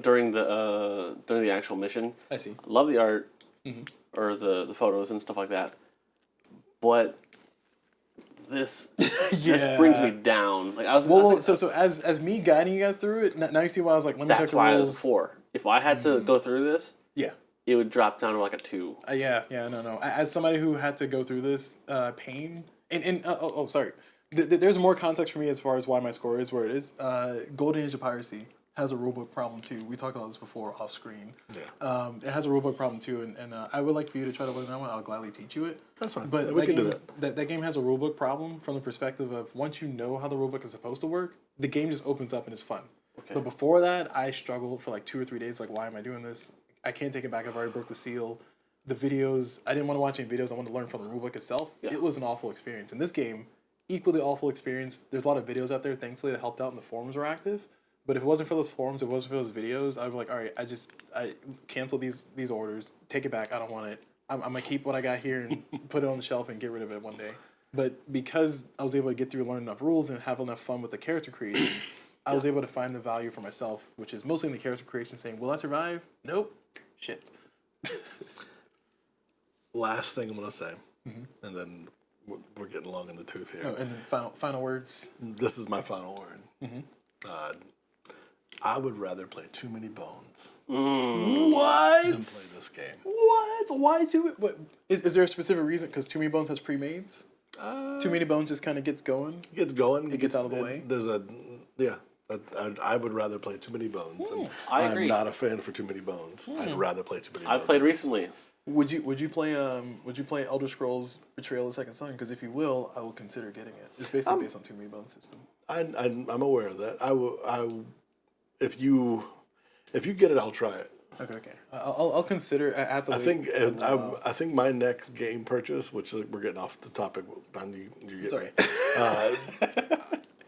[SPEAKER 3] during the actual mission.
[SPEAKER 2] I see.
[SPEAKER 3] I love the art or the photos and stuff like that, but this this brings me down. Like I was
[SPEAKER 2] so as me guiding you guys through it, now you see why I was like, let me check the rules.
[SPEAKER 3] That's why I was a 4. If I had to go through this, it would drop down to like a 2.
[SPEAKER 2] No. As somebody who had to go through this pain and sorry. There's more context for me as far as why my score is where it is. Golden Age of Piracy has a rulebook problem too. We talked about this before off screen. Yeah. It has a rulebook problem too, and I would like for you to try to learn that one. I'll gladly teach you it.
[SPEAKER 1] That's fine.
[SPEAKER 2] But
[SPEAKER 1] we can do that.
[SPEAKER 2] That game has a rulebook problem from the perspective of once you know how the rulebook is supposed to work, the game just opens up and is fun. Okay. But before that, I struggled for like 2 or 3 days. Like, why am I doing this? I can't take it back. I've already broke the seal. The videos, I didn't want to watch any videos. I wanted to learn from the rulebook itself. Yeah. It was an awful experience. In this game, equally awful experience. There's a lot of videos out there, thankfully, that helped out, and the forums were active. But if it wasn't for those forums, if it wasn't for those videos, I'd be like, all right, I cancel these orders, take it back, I don't want it. I'm going to keep what I got here and put it on the shelf and get rid of it one day. But because I was able to get through and learn enough rules and have enough fun with the character creation, I was able to find the value for myself, which is mostly in the character creation, saying, will I survive? Nope. Shit.
[SPEAKER 1] Last thing I'm going to say. and then we're getting long in the tooth here.
[SPEAKER 2] Oh, and then final words.
[SPEAKER 1] This is my final word. I would rather play Too Many Bones
[SPEAKER 2] What?
[SPEAKER 1] than play this game.
[SPEAKER 2] What? Why What is there a specific reason? Because Too Many Bones has pre-mades. Too Many Bones just kind of gets going.
[SPEAKER 1] It gets going.
[SPEAKER 2] It gets out of the way.
[SPEAKER 1] There's I would rather play Too Many Bones. And
[SPEAKER 3] I agree.
[SPEAKER 1] I'm not a fan for Too Many Bones. I'd rather play Too Many Bones.
[SPEAKER 3] I've played recently.
[SPEAKER 2] Would you play Elder Scrolls Betrayal: The Second Son? Because if you will, I will consider getting it. It's basically based on Too Many Bones system.
[SPEAKER 1] I'm aware of that. If you get it, I'll try it.
[SPEAKER 2] Okay. I'll consider at the.
[SPEAKER 1] I think my next game purchase, which we're getting off the topic, you get
[SPEAKER 2] Sorry.
[SPEAKER 1] me.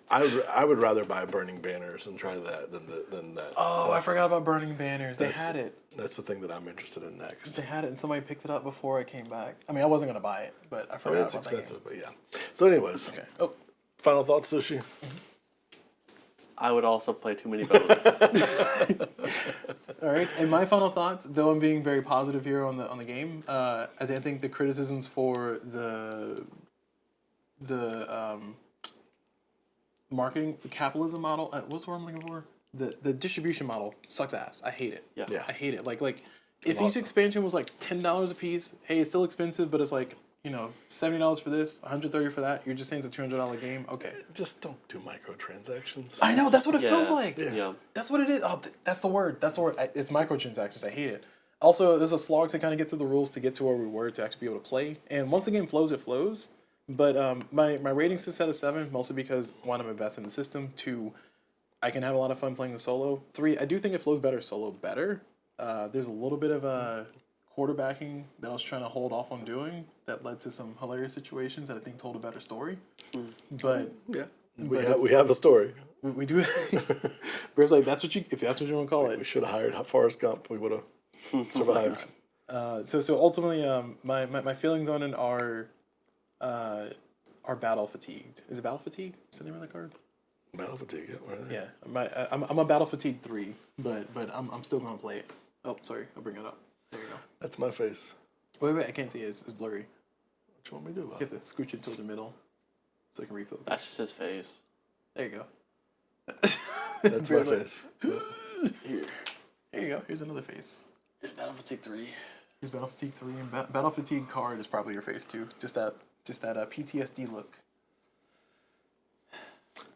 [SPEAKER 1] I would rather buy Burning Banners and try that than that.
[SPEAKER 2] Oh, I forgot about Burning Banners. They had it.
[SPEAKER 1] That's the thing that I'm interested in next.
[SPEAKER 2] They had it, and somebody picked it up before I came back. I mean, I wasn't gonna buy it, but I forgot.
[SPEAKER 1] It's
[SPEAKER 2] about
[SPEAKER 1] expensive, but yeah. So, anyways,
[SPEAKER 2] okay. Oh,
[SPEAKER 1] final thoughts, Sushi.
[SPEAKER 3] I would also play Too Many Bones.
[SPEAKER 2] all right. And my final thoughts, though I'm being very positive here on the game, I think the criticisms for the marketing, the capitalism model. What's the word I'm looking for? The distribution model sucks ass. I hate it.
[SPEAKER 3] Yeah.
[SPEAKER 2] I hate it. Like if each expansion was like $10 a piece, hey, it's still expensive, but it's like, $70 for this, $130 for that. You're just saying it's a $200 game. Okay.
[SPEAKER 1] Just don't do microtransactions.
[SPEAKER 2] I know, that's what it feels like.
[SPEAKER 3] Yeah.
[SPEAKER 2] That's what it is. Oh, that's the word. It's microtransactions. I hate it. Also, there's a slog to kind of get through the rules to get to where we were to actually be able to play. And once the game flows, it flows. But my rating is set at 7, mostly because, 1, I'm invested in the system. 2, I can have a lot of fun playing the solo. 3, I do think it flows better solo better. There's a little bit of quarterbacking that I was trying to hold off on doing that led to some hilarious situations that I think told a better story. But
[SPEAKER 1] yeah, we have a story.
[SPEAKER 2] We do. But it's like if that's what you want to call it.
[SPEAKER 1] We should have hired Forrest Gump. We would have survived.
[SPEAKER 2] So ultimately, my feelings on it are battle fatigued. Is it battle fatigue? Is the name of the card?
[SPEAKER 1] Battle fatigue. Yeah.
[SPEAKER 2] Yeah. I'm a battle fatigue 3, but I'm still gonna play it. Oh, sorry. I'll bring it up. There you go.
[SPEAKER 1] That's my face.
[SPEAKER 2] Wait. I can't see it. It's blurry.
[SPEAKER 1] What you want me to do about
[SPEAKER 2] You
[SPEAKER 1] it?
[SPEAKER 2] have to scooch it toward the middle so I can refocus.
[SPEAKER 3] That's just his face.
[SPEAKER 2] There you go.
[SPEAKER 1] That's my face.
[SPEAKER 3] Here.
[SPEAKER 2] There you go. Here's another face.
[SPEAKER 3] Here's Battle Fatigue 3.
[SPEAKER 2] Here's Battle Fatigue 3, and Battle Fatigue card is probably your face too. Just that PTSD look.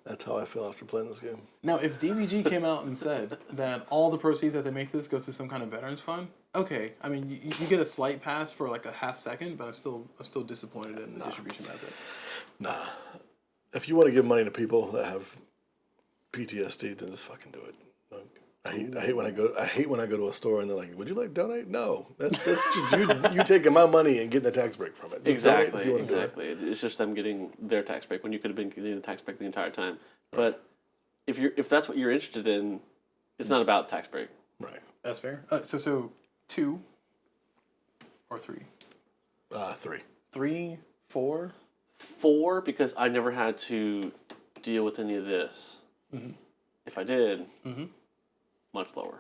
[SPEAKER 1] That's how I feel after playing this game.
[SPEAKER 2] Now, if DBG came out and said that all the proceeds that they make this goes to some kind of veterans fund, okay. I mean, you get a slight pass for like a half second, but I'm still disappointed in the distribution method.
[SPEAKER 1] Nah. If you want to give money to people that have PTSD, then just fucking do it. I hate when I go to a store and they're like, "Would you like to donate?" No, that's just you taking my money and getting a tax break from it. Just
[SPEAKER 3] Exactly.
[SPEAKER 1] donate if you want to do it.
[SPEAKER 3] It's just them getting their tax break when you could have been getting the tax break the entire time. But if that's what you're interested in, it's not about tax break.
[SPEAKER 1] Right.
[SPEAKER 2] That's fair. So 2 or 3?
[SPEAKER 1] 3.
[SPEAKER 2] 3, 4.
[SPEAKER 3] 4 because I never had to deal with any of this.
[SPEAKER 2] Mm-hmm.
[SPEAKER 3] If I did, much lower.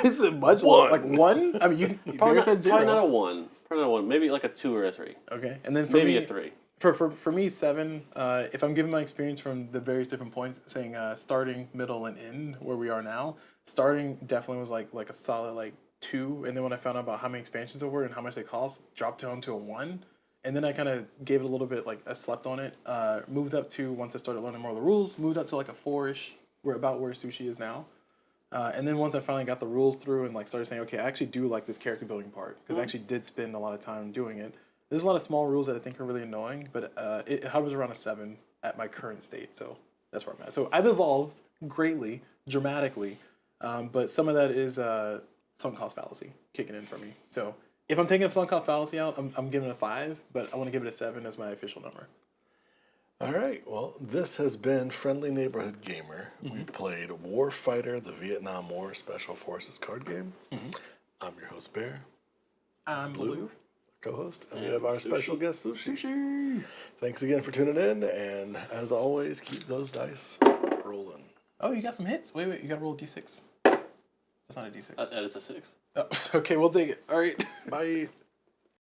[SPEAKER 2] Is it much lower? Like 1? I mean, you
[SPEAKER 3] Probably
[SPEAKER 2] said 0.
[SPEAKER 3] Probably not a 1. Probably not a 1. Maybe like a 2 or a 3.
[SPEAKER 2] Okay, and then for
[SPEAKER 3] Maybe
[SPEAKER 2] me,
[SPEAKER 3] a 3.
[SPEAKER 2] For me, 7. If I'm giving my experience from the various different points, saying starting, middle, and end, where we are now, starting definitely was like a solid 2, and then when I found out about how many expansions there were and how much they cost, dropped down to a 1, and then I kind of gave it a little bit I slept on it. Moved up to once I started learning more of the rules, moved up to like a 4-ish, where Sushi is now. And then once I finally got the rules through and started saying, okay, I actually do like this character building part because I actually did spend a lot of time doing it. There's a lot of small rules that I think are really annoying, but it hovers around a 7 at my current state, so that's where I'm at. So I've evolved greatly, dramatically, but some of that is sunk cost fallacy kicking in for me. So if I'm taking a sunk cost fallacy out, I'm giving it a 5, but I want to give it a 7 as my official number.
[SPEAKER 1] All right. Well, this has been Friendly Neighborhood Gamer. We've played Warfighter, the Vietnam War Special Forces card game. I'm your host, Bear.
[SPEAKER 2] I'm Blue.
[SPEAKER 1] Co-host. And we have our special guest, Sushi.
[SPEAKER 2] Sushi.
[SPEAKER 1] Thanks again for tuning in. And as always, keep those dice rolling.
[SPEAKER 2] Oh, you got some hits. Wait. You got to roll a D6. That's not a D6.
[SPEAKER 3] That is a 6.
[SPEAKER 2] Oh, okay, we'll take it. All right.
[SPEAKER 1] Bye.